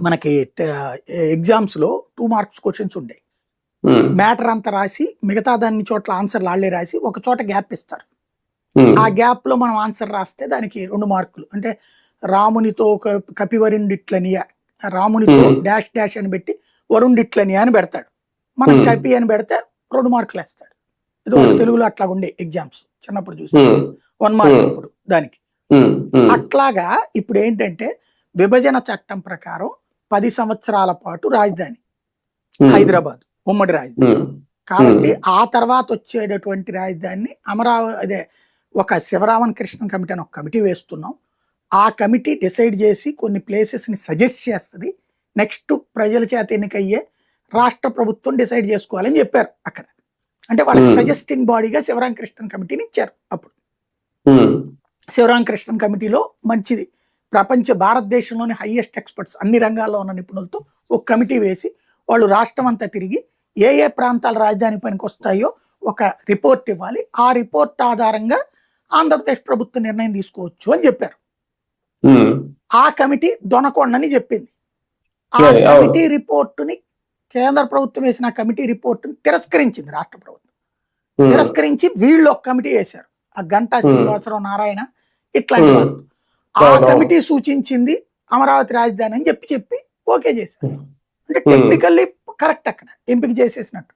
మనకి ఎగ్జామ్స్ లో 2 marks questions ఉండే మ్యాటర్ అంతా రాసి మిగతా దాన్ని చోట్ల ఆన్సర్లు వాళ్ళే రాసి ఒక చోట గ్యాప్ ఇస్తారు. ఆ గ్యాప్ లో మనం ఆన్సర్ రాస్తే దానికి 2 మార్కులు. అంటే రామునితో కపివరుండిట్లని, రామునితో డాష్ డాష్ అని పెట్టి వరుండిట్లని అని పెడతాడు. మనం కపి అని పెడితే 2 మార్కులు వేస్తాడు. ఇది ఒక తెలుగులో అట్లా ఉండే ఎగ్జామ్స్ చిన్నప్పుడు చూసి 1 మార్క్ ఇప్పుడు దానికి. అట్లాగా ఇప్పుడు ఏంటంటే విభజన చట్టం ప్రకారం 10 సంవత్సరాల పాటు రాజధాని హైదరాబాద్, ఉమ్మడి రాజధాని. కాబట్టి ఆ తర్వాత వచ్చేటటువంటి రాజధానిని అమరావతి, అదే ఒక శివరామన్ కృష్ణ కమిటీ అని ఒక కమిటీ వేస్తున్నాం. ఆ కమిటీ డిసైడ్ చేసి కొన్ని ప్లేసెస్ ని సజెస్ట్ చేస్తుంది. నెక్స్ట్ ప్రజల చేత ఎన్నికయ్యే రాష్ట్ర ప్రభుత్వం డిసైడ్ చేసుకోవాలని చెప్పారు అక్కడ. అంటే వాళ్ళకి సజెస్టింగ్ బాడీగా శివరామకృష్ణన్ కమిటీని ఇచ్చారు. అప్పుడు శివరామకృష్ణన్ కమిటీలో మంచిది భారతదేశంలోని హైయెస్ట్ ఎక్స్పర్ట్స్ అన్ని రంగాల్లో ఉన్న నిపుణులతో ఒక కమిటీ వేసి వాళ్ళు రాష్ట్రం అంతా తిరిగి ఏ ఏ ప్రాంతాల రాజధాని పనికి వస్తాయో ఒక రిపోర్ట్ ఇవ్వాలి. ఆ రిపోర్ట్ ఆధారంగా ఆంధ్రప్రదేశ్ ప్రభుత్వం నిర్ణయం తీసుకోవచ్చు అని చెప్పారు. ఆ కమిటీ దొనకొండని చెప్పింది. ఆ కమిటీ రిపోర్టుని కేంద్ర ప్రభుత్వం వేసిన కమిటీ రిపోర్టుని తిరస్కరించింది రాష్ట్ర ప్రభుత్వం. తిరస్కరించి వీళ్ళు ఒక కమిటీ వేశారు, ఆ గంటా శ్రీనివాసరావు, నారాయణ ఇట్లాంటి వాళ్ళు. ఆ కమిటీ సూచించింది అమరావతి రాజధాని అని చెప్పి ఓకే చేశారు. అంటే టెక్నికల్లీ కరెక్ట్ అక్కడ ఎంపిక చేసేసినట్టు.